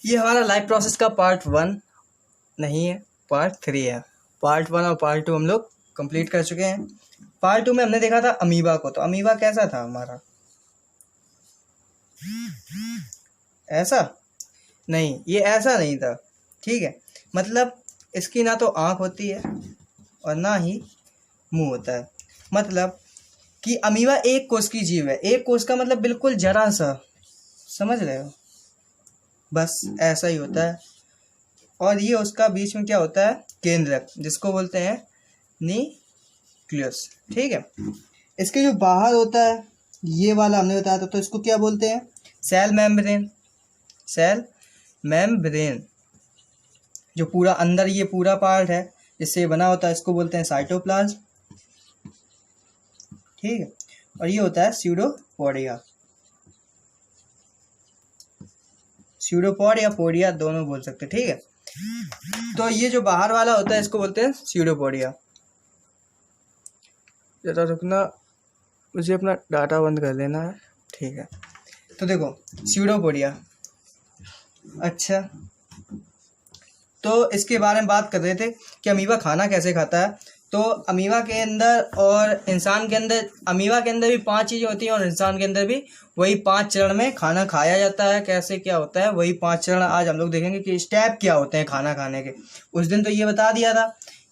ये हमारा life process का पार्ट 1 नहीं है, पार्ट 3 है। पार्ट 1 और पार्ट 2 हम लोग कंप्लीट कर चुके हैं। पार्ट 2 में हमने देखा था अमीबा को। तो अमीबा कैसा था हमारा? ऐसा नहीं, ये ऐसा नहीं था, ठीक है। मतलब इसकी ना तो आँख होती है और ना ही मुंह होता है। मतलब कि अमीबा एक कोश की जीव है। एक कोश का मतलब बिल्कुल जरा सा, समझ रहे हो? बस ऐसा ही होता है। और ये उसका बीच में क्या होता है? केंद्रक, जिसको बोलते हैं न्यूक्लियस, ठीक है। इसके जो बाहर होता है, ये वाला हमने बताया था, तो इसको क्या बोलते हैं? Cell membrane. सेल मेम्ब्रेन जो पूरा अंदर ये पूरा पार्ट है जिससे बना होता है, इसको बोलते हैं साइटोप्लाज्म, ठीक है। और ये होता है स्यूडोपोडिया। स्यूडोपोड या पोडिया दोनों बोल सकते हैं, ठीक है। तो ये जो बाहर वाला होता है इसको बोलते हैं स्यूडोपोडिया। जरा रुकना, मुझे अपना डाटा बंद कर लेना है, ठीक है। तो देखो स्यूडोपोडिया, अच्छा, तो इसके बारे में बात कर रहे थे कि अमीबा खाना कैसे खाता है। तो अमीबा के अंदर और इंसान के अंदर, अमीबा के अंदर भी 5 चीज़ें होती हैं और इंसान के अंदर भी वही 5 चरण में खाना खाया जाता है। कैसे क्या होता है, वही 5 चरण आज हम लोग देखेंगे कि स्टेप क्या होते हैं खाना खाने के। उस दिन तो ये बता दिया था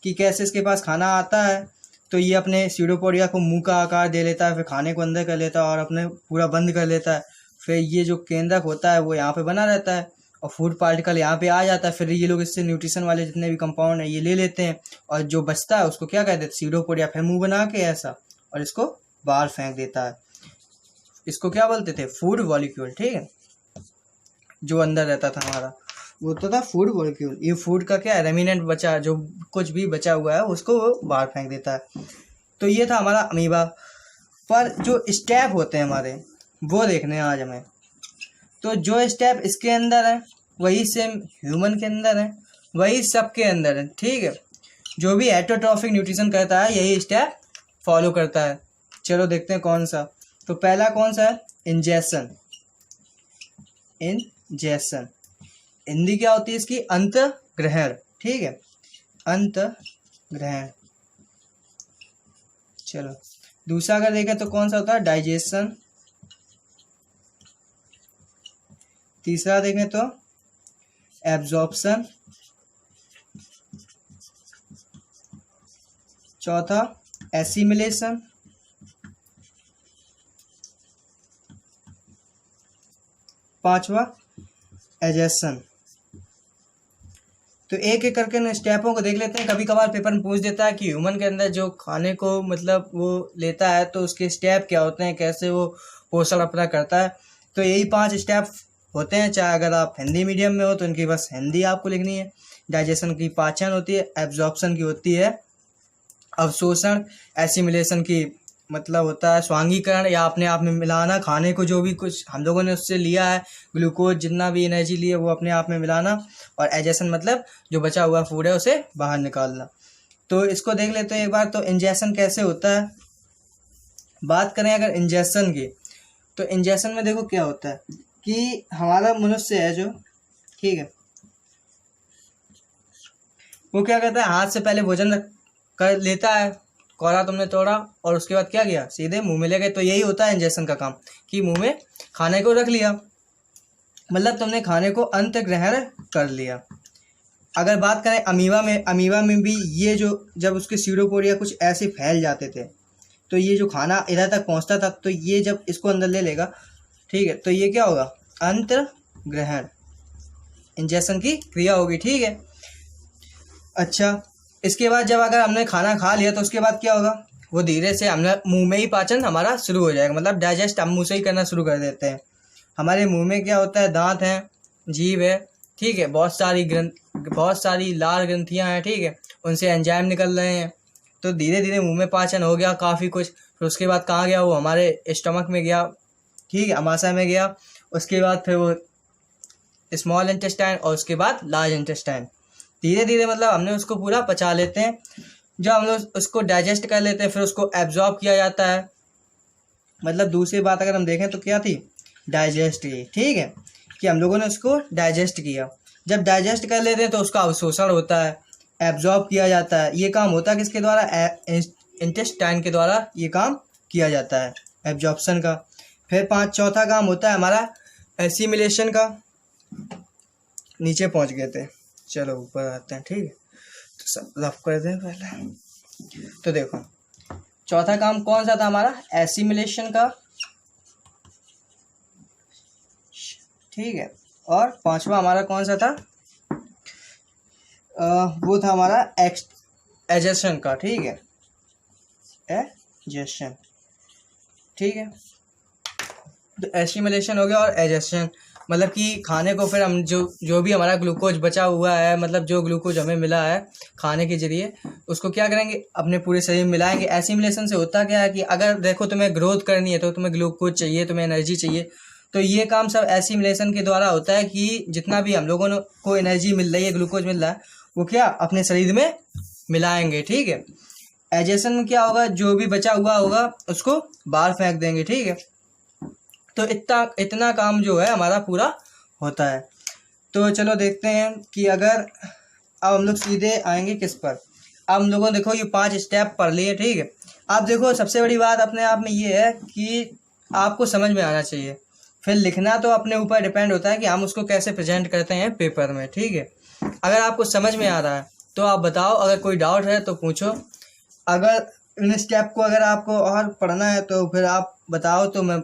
कि कैसे इसके पास खाना आता है। तो ये अपने स्यूडोपोडिया को मुंह का आकार दे लेता है, फिर खाने को अंदर कर लेता है और अपने पूरा बंद कर लेता है। फिर ये जो केंद्रक होता है वो यहाँ पे बना रहता है और फूड पार्टिकल यहाँ पे आ जाता है। फिर ये लोग इससे न्यूट्रिशन वाले जितने भी कंपाउंड है ये ले लेते हैं और जो बचता है उसको क्या कहते हैं? स्यूडोपोडिया। फिर मुंह बना के ऐसा और इसको बाहर फेंक देता है। इसको क्या बोलते थे? फूड मॉलिक्यूल, ठीक है। जो अंदर रहता था हमारा वो तो था फूड मॉलिक्यूल। ये फूड का क्या है? रेमिनेंट बचा, जो कुछ भी बचा हुआ है उसको वो बाहर फेंक देता है। तो ये था हमारा अमीबा। पर जो स्टेप होते हैं हमारे वो देखने हैं आज हमें। तो जो स्टेप इसके अंदर है वही सेम ह्यूमन के अंदर है, वही सबके अंदर है, ठीक है। जो भी हेटेरोट्रॉफिक न्यूट्रिशन करता है यही स्टेप फॉलो करता है। चलो देखते हैं कौन सा। तो पहला कौन सा है? इंजेक्शन। इंजेक्शन हिंदी क्या होती है इसकी? अंत ग्रहण, ठीक है, अंत ग्रहण। चलो दूसरा अगर देखें तो कौन सा होता है? डाइजेशन। तीसरा देखें तो एब्जॉर्प्शन। चौथा एसिमिलेशन। पांचवा एजेशन। तो एक एक करके इन स्टेपों को देख लेते हैं। कभी कभार पेपर में पूछ देता है कि ह्यूमन के अंदर जो खाने को मतलब वो लेता है तो उसके स्टेप क्या होते हैं, कैसे वो पोषण अपना करता है। तो यही 5 स्टेप होते हैं। चाहे अगर आप हिंदी मीडियम में हो तो इनकी बस हिंदी आपको लिखनी है। डाइजेशन की पाचन होती है, एब्जॉर्प्शन की होती है अवशोषण, एसिमिलेशन की मतलब होता है स्वांगीकरण या अपने आप में मिलाना, खाने को जो भी कुछ हम लोगों ने उससे लिया है, ग्लूकोज जितना भी एनर्जी लिए वो अपने आप में मिलाना। और एजेशन मतलब जो बचा हुआ फूड है उसे बाहर निकालना। तो इसको देख लेते हैं एक बार। तो इंजेक्शन कैसे होता है, बात करें अगर इंजेक्शन की, तो इंजेक्शन में देखो क्या होता है कि हमारा मनुष्य है जो, ठीक है, वो क्या करता है? हाथ से पहले भोजन कर लेता है, कौरा तुमने तोड़ा और उसके बाद क्या किया? सीधे मुंह में ले गए। तो यही होता है इंजेक्शन का काम कि मुंह में खाने को रख लिया, मतलब तुमने खाने को अंत ग्रहण कर लिया। अगर बात करें अमीबा में, अमीबा में भी ये जो जब उसके स्यूडोपोडिया कुछ ऐसे फैल जाते थे तो ये जो खाना इधर तक पहुंचता था, तो ये जब इसको अंदर ले लेगा, ठीक है, तो ये क्या होगा? अंत ग्रहण, इंजेक्शन की क्रिया होगी, ठीक है। अच्छा, इसके बाद जब अगर हमने खाना खा लिया तो उसके बाद क्या होगा? वो धीरे से हमने मुंह में ही पाचन हमारा शुरू हो जाएगा, मतलब डाइजेस्ट हम मुंह से ही करना शुरू कर देते हैं। हमारे मुंह में क्या होता है? दांत हैं, जीभ है, ठीक है, बहुत सारी लाल ग्रंथियां हैं, ठीक है, उनसे एंजाइम निकल रहे हैं। तो धीरे धीरे मुंह में पाचन हो गया काफ़ी कुछ। फिर उसके बाद कहाँ गया? वो हमारे स्टमक में गया, ठीक है, अमाशय में गया। उसके बाद फिर वो स्मॉल इंटेस्टाइन और उसके बाद लार्ज इंटेस्टाइन। धीरे धीरे मतलब हमने उसको पूरा पचा लेते हैं। जब हम लोग उसको डाइजेस्ट कर लेते हैं फिर उसको एब्जॉर्ब किया जाता है। मतलब दूसरी बात अगर हम देखें तो क्या थी? डाइजेस्ट की, ठीक है। कि हम लोगों ने उसको डाइजेस्ट किया। जब डाइजेस्ट कर लेते हैं तो उसका अवशोषण होता है, एब्जॉर्ब किया जाता है। ये काम होता है किसके द्वारा? इंटेस्टाइन के द्वारा ये काम किया जाता है, एब्जॉर्प्शन का। फिर चौथा काम होता है हमारा एसिमिलेशन का। नीचे पहुंच गए थे, चलो ऊपर आते हैं, ठीक है। तो सब रफ कर दें पहले। तो देखो चौथा काम कौन सा था हमारा? एसिमिलेशन का, ठीक है। और पांचवा हमारा कौन सा था? वो था हमारा एजेशन का, ठीक है, एजेशन, ठीक है। तो एसिमिलेशन हो गया और एजेशन, मतलब कि खाने को फिर हम जो भी हमारा ग्लूकोज बचा हुआ है, मतलब जो ग्लूकोज हमें मिला है खाने के जरिए, उसको क्या करेंगे? अपने पूरे शरीर में मिलाएंगे। एसिमिलेशन से होता क्या है कि अगर देखो तुम्हें ग्रोथ करनी है तो तुम्हें ग्लूकोज चाहिए, तुम्हें एनर्जी चाहिए, तो ये काम सब एसिमिलेशन के द्वारा होता है कि जितना भी हम लोगों को एनर्जी मिल रही है, ग्लूकोज मिल रहा है, वो क्या अपने शरीर में मिलाएंगे, ठीक है। एजेशन में क्या होगा? जो भी बचा हुआ होगा उसको बाहर फेंक देंगे, ठीक है। तो इतना काम जो है हमारा पूरा होता है। तो चलो देखते हैं कि अगर अब हम लोग सीधे आएंगे किस पर। अब हम लोगों ने देखो ये 5 स्टेप पढ़ लिए, ठीक है। अब देखो सबसे बड़ी बात अपने आप में ये है कि आपको समझ में आना चाहिए। फिर लिखना तो अपने ऊपर डिपेंड होता है कि हम उसको कैसे प्रेजेंट करते हैं पेपर में, ठीक है। अगर आपको समझ में आ रहा है तो आप बताओ, अगर कोई डाउट है तो पूछो। अगर इन स्टेप को अगर आपको और पढ़ना है तो फिर आप बताओ तो मैं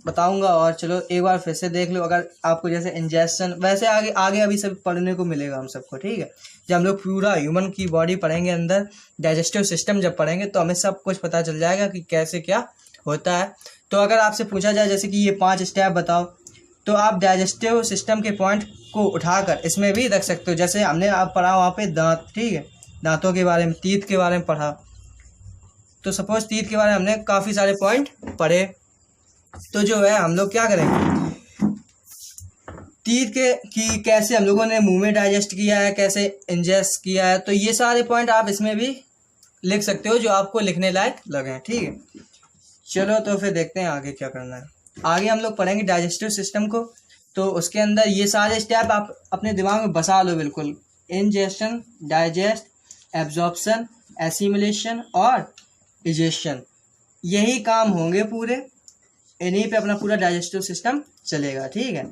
बताऊंगा। और चलो एक बार फिर से देख लो, अगर आपको जैसे इंजेक्शन, वैसे आगे आगे अभी सब पढ़ने को मिलेगा हम सबको, ठीक है। जब हम लोग पूरा ह्यूमन की बॉडी पढ़ेंगे, अंदर डाइजेस्टिव सिस्टम जब पढ़ेंगे तो हमें सब कुछ पता चल जाएगा कि कैसे क्या होता है। तो अगर आपसे पूछा जाए जैसे कि ये 5 स्टेप बताओ, तो आप डाइजेस्टिव सिस्टम के पॉइंट को उठाकर इसमें भी रख सकते हो। जैसे हमने आप पढ़ा वहाँ पे दांत, ठीक है, दांतों के बारे में, तीत के बारे में पढ़ा। तो सपोज तीत के बारे में हमने काफ़ी सारे पॉइंट पढ़े, तो जो है हम लोग क्या करेंगे, तीत के कि कैसे हम लोगों ने मुंह में डाइजेस्ट किया है, कैसे इंजेस्ट किया है, तो ये सारे पॉइंट आप इसमें भी लिख सकते हो जो आपको लिखने लायक लगे, ठीक है। चलो तो फिर देखते हैं आगे क्या करना है। आगे हम लोग पढ़ेंगे डाइजेस्टिव सिस्टम को। तो उसके अंदर ये सारे स्टेप आप अपने दिमाग में बसा लो बिल्कुल। इंजेशन, डाइजेस्ट, एब्जॉर्प्शन, एसिमिलेशन और इजेशन, यही काम होंगे पूरे। इन्हीं पे अपना पूरा डाइजेस्टिव सिस्टम चलेगा, ठीक है।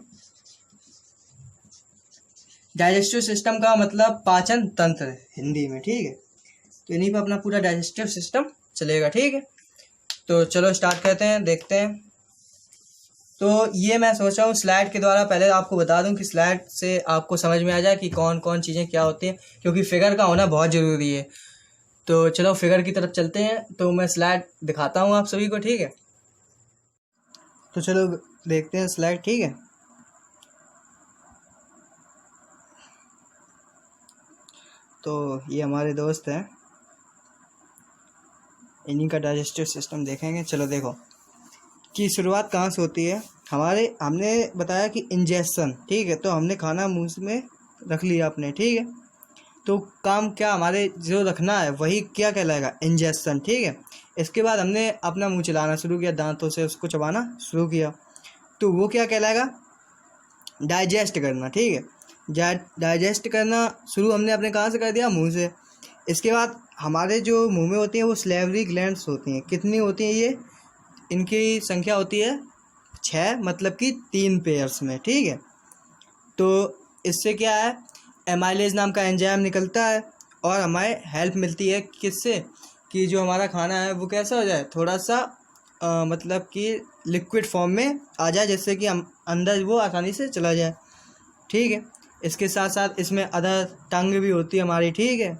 डाइजेस्टिव सिस्टम का मतलब पाचन तंत्र हिंदी में, ठीक है। तो इन्हीं पे अपना पूरा डाइजेस्टिव सिस्टम चलेगा, ठीक है। तो चलो स्टार्ट करते हैं, देखते हैं। तो ये मैं सोच रहा हूँ स्लाइड के द्वारा पहले आपको बता दूं कि स्लाइड से आपको समझ में आ जाए कि कौन कौन चीज़ें क्या होती हैं, क्योंकि फिगर का होना बहुत ज़रूरी है। तो चलो फिगर की तरफ चलते हैं। तो मैं स्लाइड दिखाता हूँ आप सभी को, ठीक है। तो चलो देखते हैं स्लाइड, ठीक है। तो ये हमारे दोस्त हैं, इन्हीं का डाइजेस्टिव सिस्टम देखेंगे। चलो देखो कि शुरुआत कहाँ से होती है। हमने बताया कि इंजेक्शन, ठीक है, तो हमने खाना मुंह में रख लिया अपने, ठीक है। तो काम क्या हमारे जो रखना है वही क्या कहलाएगा? इंजेक्शन, ठीक है। इसके बाद हमने अपना मुंह चलाना शुरू किया, दांतों से उसको चबाना शुरू किया, तो वो क्या कहलाएगा? डाइजेस्ट करना, ठीक है। डाइजेस्ट करना शुरू हमने अपने कहाँ से कर दिया? मुंह से। इसके बाद हमारे जो मुंह में होती हैं वो सलेवरी ग्लैंड्स होती हैं। कितनी होती हैं ये? इनकी संख्या होती है 6, मतलब कि 3 पेयर्स में, ठीक है। तो इससे क्या है, एमाइलेज नाम का एंजाइम निकलता है और हमें हेल्प मिलती है किससे, कि जो हमारा खाना है वो कैसा हो जाए, थोड़ा सा मतलब कि लिक्विड फॉर्म में आ जाए, जिससे कि हम अंदर वो आसानी से चला जाए, ठीक है। इसके साथ साथ इसमें अदर टंग भी होती है हमारी, ठीक है।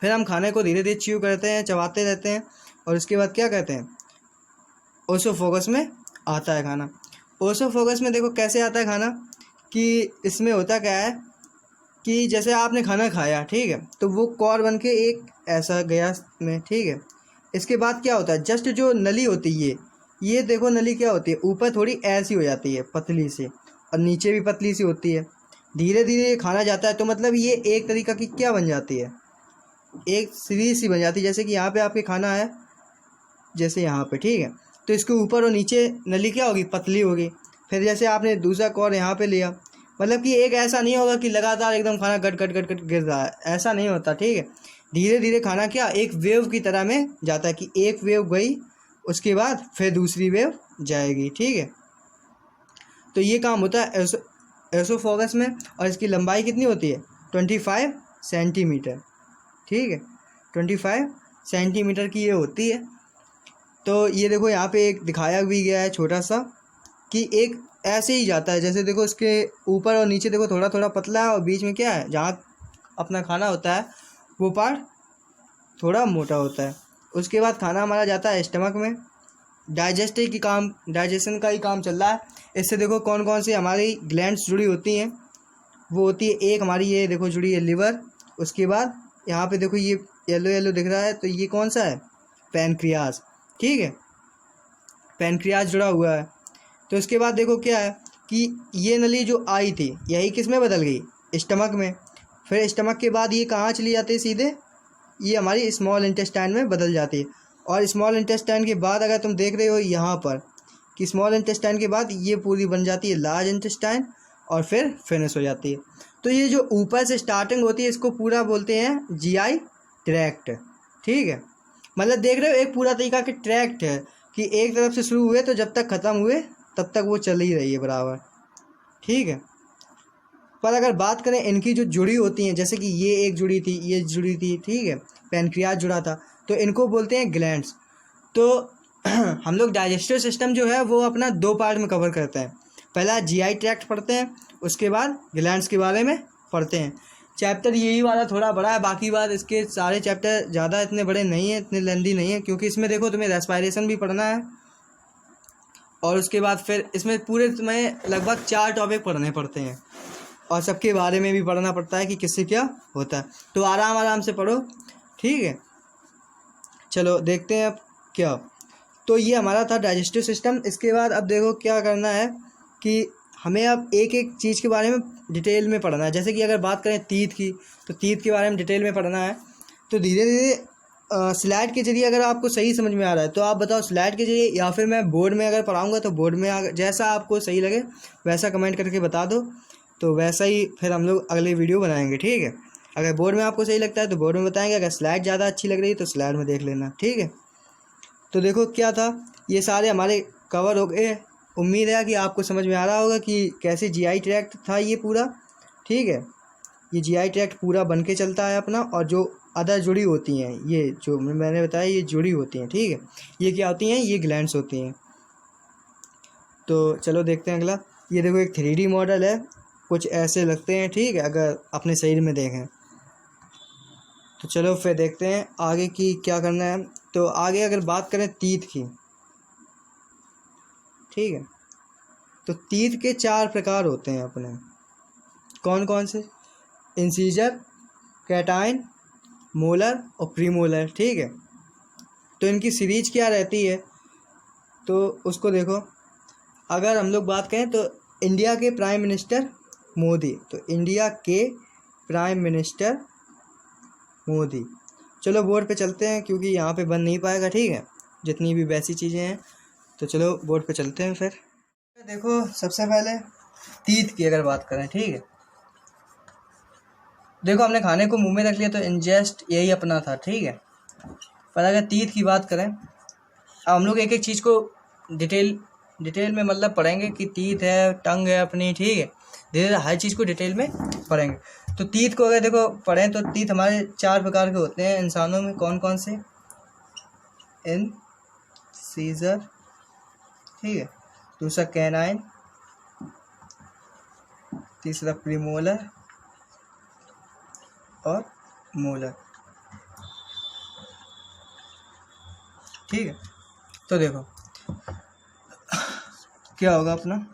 फिर हम खाने को धीरे धीरे च्यू करते हैं, चबाते रहते हैं, और उसके बाद क्या कहते हैं, ओसोफोगस में आता है खाना। ओसोफोगस में देखो कैसे आता है खाना, कि इसमें होता क्या है कि जैसे आपने खाना खाया, ठीक है, तो वो कॉर बन के एक ऐसा गया में, ठीक है। इसके बाद क्या होता है, जस्ट जो नली होती है ये देखो नली क्या होती है, ऊपर थोड़ी ऐसी हो जाती है पतली से, और नीचे भी पतली सी होती है। धीरे धीरे ये खाना जाता है, तो मतलब ये एक तरीका की क्या बन जाती है, एक सीरीज सी बन जाती है। जैसे कि यहाँ पे आपके खाना है, जैसे यहाँ पे, ठीक है, तो इसके ऊपर और नीचे नली क्या होगी, पतली होगी। फिर जैसे आपने दूसरा कॉर्ड यहाँ पे लिया, मतलब कि एक ऐसा नहीं होगा कि लगातार एकदम खाना गट गट गट गट गिर रहा है, ऐसा नहीं होता, ठीक है। धीरे धीरे खाना क्या एक वेव की तरह में जाता है कि एक वेव गई उसके बाद फिर दूसरी वेव जाएगी, ठीक है। तो ये काम होता है एसोफेगस में, और इसकी लंबाई कितनी होती है 25 सेंटीमीटर, ठीक है, 25 सेंटीमीटर की ये होती है। तो ये देखो यहाँ पे एक दिखाया भी गया है छोटा सा कि एक ऐसे ही जाता है, जैसे देखो इसके ऊपर और नीचे देखो थोड़ा थोड़ा पतला है और बीच में क्या है जहाँ अपना खाना होता है वो पार्ट थोड़ा मोटा होता है। उसके बाद खाना हमारा जाता है स्टमक में, डाइजेशन का ही काम चल रहा है। इससे देखो कौन कौन सी हमारी ग्लैंड्स जुड़ी होती हैं, वो होती है एक हमारी ये देखो जुड़ी है लिवर, उसके बाद यहाँ पे देखो ये येलो येलो दिख रहा है तो ये कौन सा है पैनक्रियाज, ठीक है, पैनक्रियाज जुड़ा हुआ है। तो इसके बाद देखो क्या है कि ये नली जो आई थी यही किस में बदल गई स्टमक में, फिर स्टमक के बाद ये कहाँ चली जाती है सीधे, ये हमारी स्मॉल इंटेस्टाइन में बदल जाती है। और स्मॉल इंटेस्टाइन के बाद अगर तुम देख रहे हो यहाँ पर कि स्मॉल इंटेस्टाइन के बाद ये पूरी बन जाती है लार्ज इंटेस्टाइन और फिर फिनिश हो जाती है। तो ये जो ऊपर से स्टार्टिंग होती है इसको पूरा बोलते हैं जीआई ट्रैक्ट, ठीक है। मतलब देख रहे हो एक पूरा तरीका के ट्रैक्ट है कि एक तरफ से शुरू हुए तो जब तक ख़त्म हुए तब तक वो चल ही रही है बराबर, ठीक है। पर अगर बात करें इनकी जो जुड़ी होती हैं, जैसे कि ये एक जुड़ी थी, ये जुड़ी थी, ठीक है, पैनक्रियाज जुड़ा था, तो इनको बोलते हैं ग्लैंड्स। तो हम लोग डाइजेस्टिव सिस्टम जो है वो अपना दो पार्ट में कवर करते हैं, पहला जीआई ट्रैक्ट पढ़ते हैं, उसके बाद ग्लैंड्स के बारे में पढ़ते हैं। चैप्टर यही वाला थोड़ा बड़ा है, बाकी बात इसके सारे चैप्टर ज़्यादा इतने बड़े नहीं हैं, इतने लेंदी नहीं है, क्योंकि इसमें देखो तुम्हें रेस्पिरेशन भी पढ़ना है और उसके बाद फिर इसमें पूरे तुम्हें लगभग 4 टॉपिक पढ़ने पड़ते हैं और सबके बारे में भी पढ़ना पड़ता है कि किससे क्या होता है। तो आराम आराम से पढ़ो, ठीक है। चलो देखते हैं अब क्या। तो ये हमारा था डाइजेस्टिव सिस्टम। इसके बाद अब देखो क्या करना है कि हमें अब एक एक चीज़ के बारे में डिटेल में पढ़ना है। जैसे कि अगर बात करें तीत की, तो तीत के बारे में डिटेल में पढ़ना है। तो धीरे धीरे स्लाइड के जरिए अगर आपको सही समझ में आ रहा है तो आप बताओ स्लाइड के जरिए, या फिर मैं बोर्ड में अगर पढ़ाऊँगा तो बोर्ड में जैसा आपको सही लगे वैसा कमेंट करके बता दो, तो वैसा ही फिर हम लोग अगले वीडियो बनाएंगे, ठीक है। अगर बोर्ड में आपको सही लगता है तो बोर्ड में बताएंगे, अगर स्लाइड ज़्यादा अच्छी लग रही है तो स्लाइड में देख लेना, ठीक है। तो देखो क्या था, ये सारे हमारे कवर हो गए। उम्मीद है कि आपको समझ में आ रहा होगा कि कैसे जीआई ट्रैक्ट था ये पूरा, ठीक है। ये जीआई ट्रैक्ट पूरा बन के चलता है अपना, और जो अदर जुड़ी होती हैं, ये जो मैंने बताया ये जुड़ी होती हैं, ठीक है। ये क्या होती हैं, ये ग्लैंड्स होती हैं। तो चलो देखते हैं अगला। ये देखो एक 3D मॉडल है, कुछ ऐसे लगते हैं, ठीक है, अगर अपने शरीर में देखें तो। चलो फिर देखते हैं आगे की क्या करना है। तो आगे अगर बात करें तीत की, ठीक है, तो तीत के 4 प्रकार होते हैं अपने। कौन कौन से, इंसीजर, कैटाइन, मोलर और प्रीमोलर, ठीक है। तो इनकी सीरीज क्या रहती है तो उसको देखो। अगर हम लोग बात करें तो इंडिया के प्राइम मिनिस्टर मोदी, तो इंडिया के प्राइम मिनिस्टर मोदी। चलो बोर्ड पे चलते हैं क्योंकि यहाँ पे बन नहीं पाएगा, ठीक है, जितनी भी वैसी चीज़ें हैं। तो चलो बोर्ड पे चलते हैं। फिर देखो सबसे पहले तीत की अगर बात करें, ठीक है, देखो हमने खाने को मुंह में रख लिया तो इंजेस्ट यही अपना था, ठीक है। पर अगर तीत की बात करें, अब हम लोग एक एक चीज़ को डिटेल में मतलब पढ़ेंगे कि तीत है, टंग है अपनी, ठीक है, धीरे धीरे हर चीज़ को डिटेल में पढ़ेंगे। तो तीत को अगर देखो पढ़ें तो तीत हमारे 4 प्रकार के होते हैं इंसानों में। कौन कौन से, इंसीजर, ठीक है, दूसरा कैनाइन, तीसरा प्रीमोलर और मोलर, ठीक है। तो देखो क्या होगा अपना,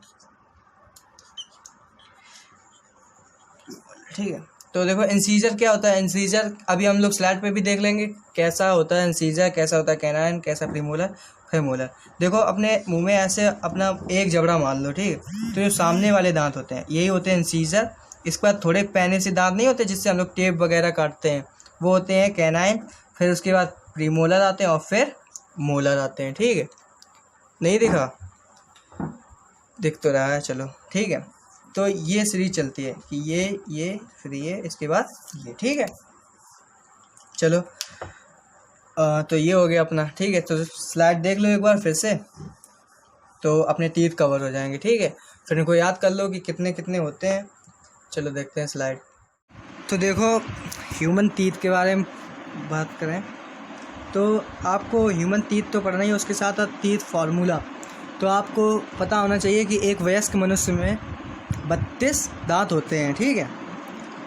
ठीक है। तो देखो इंसीजर क्या होता है, इंसीजर अभी हम लोग स्लाइड पे भी देख लेंगे कैसा होता है इंसीजर, कैसा होता है कैनाइन, कैसा प्रीमोलर, फिर मोलर। देखो अपने मुंह में ऐसे अपना एक जबड़ा मान लो, ठीक है, तो जो सामने वाले दांत होते हैं यही होते हैं इंसीजर। इसके बाद थोड़े पैने से दांत नहीं होते जिससे हम लोग टेप वगैरह काटते हैं, वो होते हैं कैनाइन। फिर उसके बाद प्रीमोलर आते हैं और फिर मोलर आते हैं, ठीक है। नहीं दिखा, दिख तो रहा है, चलो ठीक है। तो ये सीरीज चलती है कि ये फिर ये, इसके बाद ये, ठीक है। चलो तो ये हो गया अपना, ठीक है। तो स्लाइड देख लो एक बार फिर से, तो अपने टीथ कवर हो जाएंगे, ठीक है। फिर इनको याद कर लो कि कितने कितने होते हैं। चलो देखते हैं स्लाइड। तो देखो ह्यूमन टीथ के बारे में बात करें तो आपको ह्यूमन टीथ तो पढ़ना ही है, उसके साथ साथ टीथ फार्मूला तो आपको पता होना चाहिए कि एक वयस्क मनुष्य में 32 दांत होते हैं, ठीक है।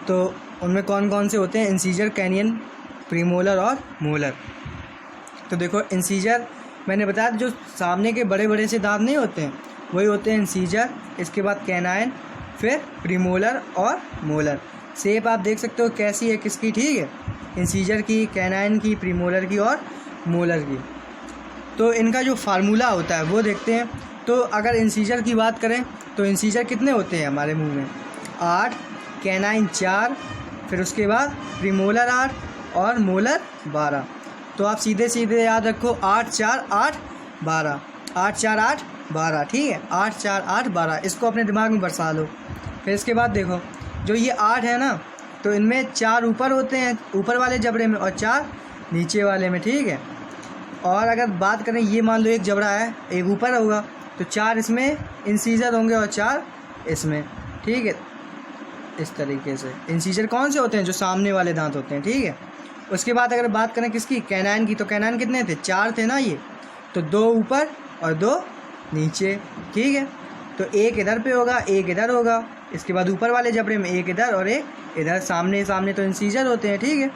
तो उनमें कौन कौन से होते हैं? इंसीजर, कैनियन, प्रीमोलर और मोलर। तो देखो इंसीजर मैंने बताया जो सामने के बड़े बड़े से दांत नहीं होते हैं वही होते हैं इंसीजर, इसके बाद कैनाइन, फिर प्रीमोलर और मोलर। शेप आप देख सकते हो कैसी है किसकी, ठीक है, इंसीजर की, कैनाइन की, प्रीमोलर की और मोलर की। तो इनका जो फार्मूला होता है वो देखते हैं। तो अगर इंसीजर की बात करें तो इंसीजर कितने होते हैं हमारे मुंह में? 8, कैनाइन 4, फिर उसके बाद प्रीमोलर 8 और मोलर 12। तो आप सीधे सीधे याद रखो 8 4 8 12, 8 4 8 12, ठीक है, 8 4 8 12, इसको अपने दिमाग में बरसा लो। फिर इसके बाद देखो जो ये 8 है ना, तो इनमें 4 ऊपर होते हैं, ऊपर वाले जबड़े में, और 4 नीचे वाले में, ठीक है। और अगर बात करें ये मान लो एक जबड़ा है, एक ऊपर होगा तो 4 इसमें इंसीजर होंगे और 4 इसमें, ठीक है। इस तरीके से इंसीजर कौन से होते हैं? जो सामने वाले दांत होते हैं, ठीक है। उसके बाद अगर बात करें किसकी? कैनाइन की, तो कैनाइन कितने थे? 4 थे ना ये, तो 2 ऊपर और 2 नीचे, ठीक है। तो एक इधर पे होगा, एक इधर होगा, इसके बाद ऊपर वाले जबड़े में एक इधर और एक इधर, सामने सामने तो इंसीजर होते हैं, ठीक है।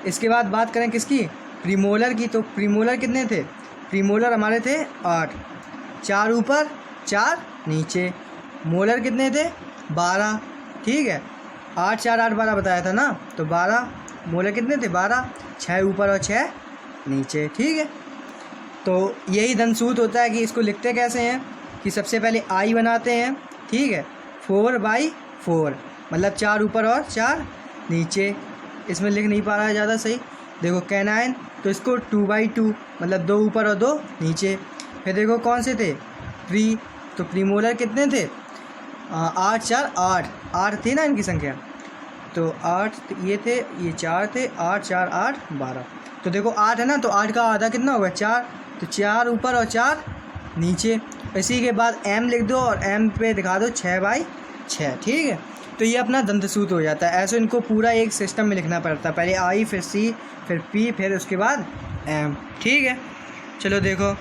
इसके बाद बात करें किसकी? प्रीमोलर की, तो प्रीमोलर कितने थे? प्रीमोलर हमारे थे 8, 4 ऊपर 4 नीचे। मोलर कितने थे? 12, ठीक है, 8 4 8 12 बताया था ना, तो 12। मोलर कितने थे? 12, 6 ऊपर और 6 नीचे, ठीक है। तो यही दंतसूत्र होता है कि इसको लिखते कैसे हैं कि सबसे पहले आई बनाते हैं, ठीक है, 4/4, मतलब 4 ऊपर और 4 नीचे। इसमें लिख नहीं पा रहा है ज़्यादा सही। देखो कैनाइन, तो इसको 2/2, मतलब 2 ऊपर और 2 नीचे। फिर देखो कौन से थे? प्री, तो प्रीमोलर कितने थे? 8 4 8, 8 थी ना इनकी संख्या, तो 8 ये थे, ये 4 थे, 8 4 8 12। तो देखो 8 है ना, तो 8 का आधा कितना होगा? 4, तो 4 ऊपर और 4 नीचे। इसी के बाद m लिख दो और m पे दिखा दो 6/6, ठीक है। तो ये अपना दंतसूत्र हो जाता है। ऐसे इनको पूरा एक सिस्टम में लिखना पड़ता है, पहले आई, फिर सी, फिर पी, फिर उसके बाद m, ठीक है। चलो देखो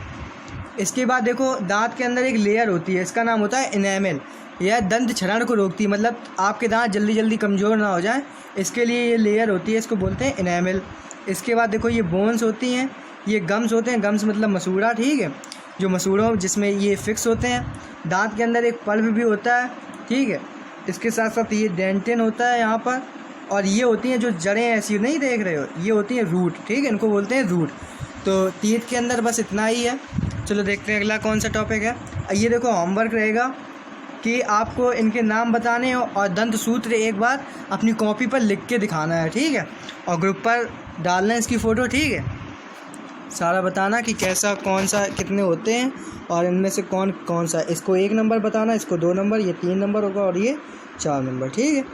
इसके बाद देखो दांत के अंदर एक लेयर होती है, इसका नाम होता है इनेमल। यह दंत क्षरण को रोकती है, मतलब आपके दांत जल्दी जल्दी कमज़ोर ना हो जाएं, इसके लिए ये लेयर होती है, इसको बोलते हैं इनेमल। इसके बाद देखो ये बोन्स होती हैं, ये गम्स होते हैं, गम्स मतलब मसूड़ा, ठीक है, जो मसूड़ों जिसमें ये फिक्स होते हैं। दांत के अंदर एक पल्प भी होता है, ठीक है। इसके साथ साथ ये डेंटिन होता है यहाँ पर, और ये होती हैं जो जड़ें ऐसी नहीं देख रहे हो, ये होती हैं रूट, ठीक है, इनको बोलते हैं रूट। तो टीथ के अंदर बस इतना ही है। चलो देखते हैं अगला कौन सा टॉपिक है। ये देखो होमवर्क रहेगा कि आपको इनके नाम बताने हो और दंत सूत्र एक बार अपनी कॉपी पर लिख के दिखाना है, ठीक है, और ग्रुप पर डालना है इसकी फ़ोटो, ठीक है। सारा बताना कि कैसा, कौन सा, कितने होते हैं और इनमें से कौन कौन सा। इसको 1 नंबर बताना, इसको 2 नंबर, ये 3 नंबर होगा और ये 4 नंबर, ठीक है।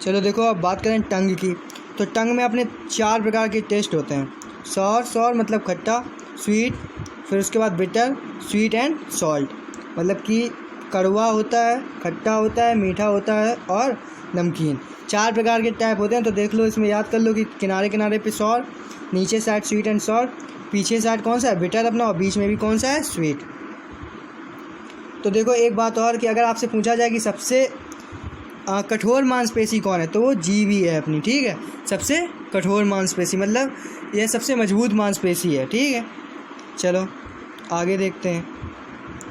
चलो देखो अब बात करें टंग की। तो टंग में अपने 4 प्रकार के टेस्ट होते हैं। सॉर मतलब खट्टा, स्वीट, फिर उसके बाद बिटर, स्वीट एंड सॉल्ट, मतलब कि कड़वा होता है, खट्टा होता है, मीठा होता है और नमकीन। 4 प्रकार के टाइप होते हैं। तो देख लो, इसमें याद कर लो कि किनारे किनारे पे सॉर, नीचे साइड स्वीट एंड सॉर, पीछे साइड कौन सा है? बिटर अपना, और बीच में भी कौन सा है? स्वीट। तो देखो एक बात और कि अगर आपसे पूछा जाए कि सबसे कठोर मांसपेशी कौन है, तो वो जीभ ही है अपनी, ठीक है। सबसे कठोर मांसपेशी मतलब यह सबसे मजबूत मांसपेशी है, ठीक है। चलो आगे देखते हैं।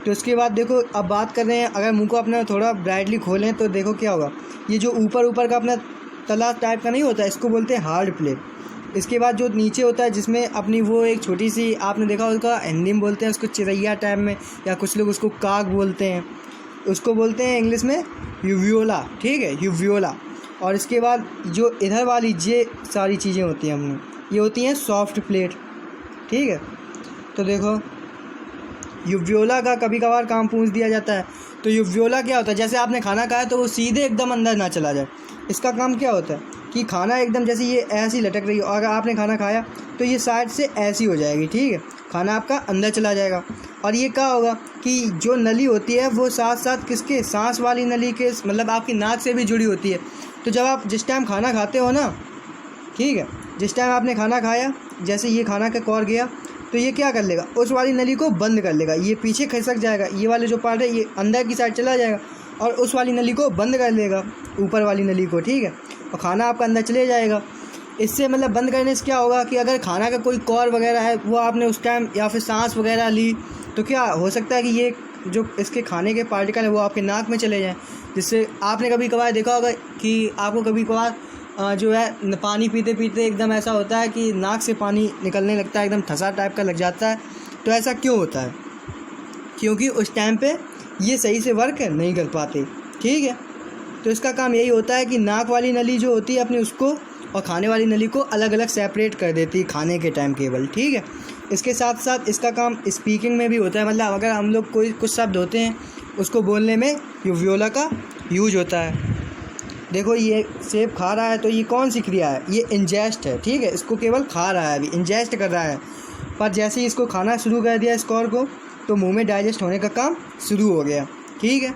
तो उसके बाद देखो अब बात कर रहे हैं, अगर मुंह को अपना थोड़ा ब्राइटली खोलें तो देखो क्या होगा। ये जो ऊपर ऊपर का अपना तला टाइप का नहीं होता, इसको बोलते हैं हार्ड प्लेट। इसके बाद जो नीचे होता है जिसमें अपनी वो एक छोटी सी, आपने देखा उसका हिंदी में बोलते हैं उसको चिरैया टाइप में, या कुछ लोग उसको काग बोलते हैं, उसको बोलते हैं इंग्लिश में यूवियोला, ठीक है, यूवियोला। और इसके बाद जो इधर वाली ये सारी चीज़ें होती हैं अपनी, ये होती हैं सॉफ्ट प्लेट, ठीक है। तो देखो यूवियोला का कभी कभार काम पूछ दिया जाता है। तो यूवियोला क्या होता है, जैसे आपने खाना खाया तो वो सीधे एकदम अंदर ना चला जाए। इसका काम क्या होता है कि खाना एकदम जैसे ये ऐसी लटक रही हो, अगर आपने खाना खाया तो ये साइड से ऐसी हो जाएगी, ठीक है, खाना आपका अंदर चला जाएगा। और ये क्या होगा कि जो नली होती है वो साथ साथ किसके, सांस वाली नली के, मतलब आपकी नाक से भी जुड़ी होती है। तो जब आप जिस टाइम खाना खाते हो ना, ठीक है, जिस टाइम आपने खाना खाया, जैसे ये खाना का कौर गया तो ये क्या कर लेगा, उस वाली नली को बंद कर लेगा, ये पीछे खिसक जाएगा, ये वाले जो पार्ट है ये अंदर की साइड चला जाएगा और उस वाली नली को बंद कर लेगा, ऊपर वाली नली को, ठीक है, और खाना आपका अंदर चले जाएगा। इससे मतलब बंद करने से क्या होगा कि अगर खाना का कोई कौर वगैरह है वो आपने उस टाइम या फिर सांस वगैरह ली तो क्या हो सकता है कि ये जो इसके खाने के पार्टिकल है वो आपके नाक में चले जाएं, जिससे आपने कभी कभार देखा होगा कि आपको कभी कभार जो है पानी पीते पीते एकदम ऐसा होता है कि नाक से पानी निकलने लगता है, एकदम ठसा टाइप का लग जाता है। तो ऐसा क्यों होता है, क्योंकि उस टाइम पे ये सही से वर्क नहीं कर पाते, ठीक है। तो इसका काम यही होता है कि नाक वाली नली जो होती है अपनी उसको और खाने वाली नली को अलग अलग सेपरेट कर देती है खाने के टाइम केवल, ठीक है। इसके साथ साथ इसका काम स्पीकिंग में भी होता है, मतलब अगर हम लोग कोई कुछ शब्द होते हैं उसको बोलने में यूवियोला का यूज होता है। देखो ये सेब खा रहा है तो ये कौन सी क्रिया है, ये इंजेस्ट है, ठीक है, इसको केवल खा रहा है, अभी इंजेस्ट कर रहा है। पर जैसे ही इसको खाना शुरू कर दिया स्कॉर को तो मुंह में डाइजेस्ट होने का काम शुरू हो गया, ठीक है।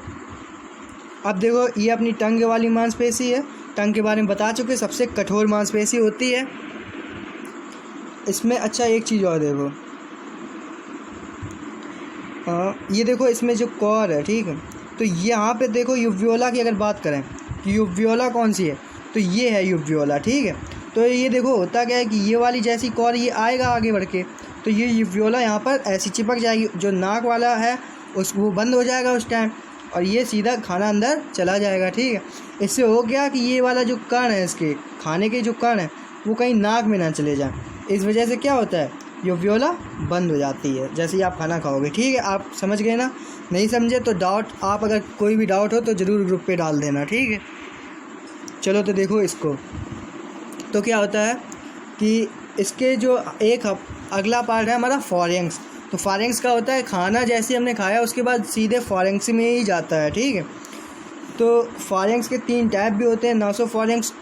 अब देखो ये अपनी टंग वाली मांसपेशी है, टंग के बारे में बता चुके, सबसे कठोर मांसपेशी होती है इसमें। अच्छा एक चीज़ और देखो, ये देखो इसमें जो कॉर है, ठीक है, तो यहाँ पे देखो यूवियोला की अगर बात करें कि यूवियोला कौन सी है तो ये है यूवियोला, ठीक है। तो ये देखो होता क्या है कि ये वाली जैसी कॉर ये आएगा आगे बढ़ के तो ये यूवियोला यहाँ पर ऐसी चिपक जाएगी, जो नाक वाला है उस वो बंद हो जाएगा उस टाइम और ये सीधा खाना अंदर चला जाएगा, ठीक है। इससे हो गया कि ये वाला जो कण है इसके खाने के जो कण है वो कहीं नाक में ना चले जाए, इस वजह से क्या होता है यूवियोला बंद हो जाती है जैसे ही आप खाना खाओगे, ठीक है। आप समझ गए ना, नहीं समझे तो डाउट, आप अगर कोई भी डाउट हो तो ज़रूर ग्रुप पे डाल देना, ठीक है। चलो तो देखो इसको, तो क्या होता है कि इसके जो एक अगला पार्ट है हमारा फॉरेंक्स। तो फॉरेंक्स का होता है खाना जैसे हमने खाया उसके बाद सीधे फॉरेंक्स में ही जाता है, ठीक है। तो फॉरेंक्स के 3 टाइप भी होते हैं, नासोफॉरेंक्स,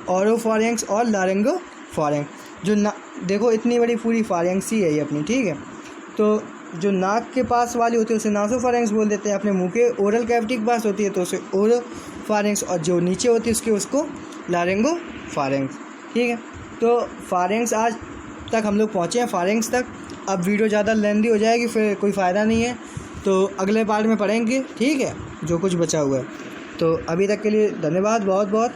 ओरोफॉरेंक्स और लारिंगोफॉरेंक्स। जो देखो इतनी बड़ी पूरी फॉरेंक्स ही है ये अपनी, ठीक है। तो जो नाक के पास वाली होती है उसे नासोफॉरेंक्स बोल देते हैं, अपने मुंह के ओरल कैविटी के पास होती है तो उसे ओरोफॉरेंक्स, और जो नीचे होती है उसको लारिंगोफॉरेंक्स, ठीक है। तो फॉरेंक्स आज तक हम लोग पहुँचे हैं फॉरेंक्स तक। अब वीडियो ज़्यादा लेंदी हो जाएगी, फिर कोई फ़ायदा नहीं है, तो अगले पार्ट में पढ़ेंगे, ठीक है, जो कुछ बचा हुआ है। तो अभी तक के लिए धन्यवाद बहुत बहुत।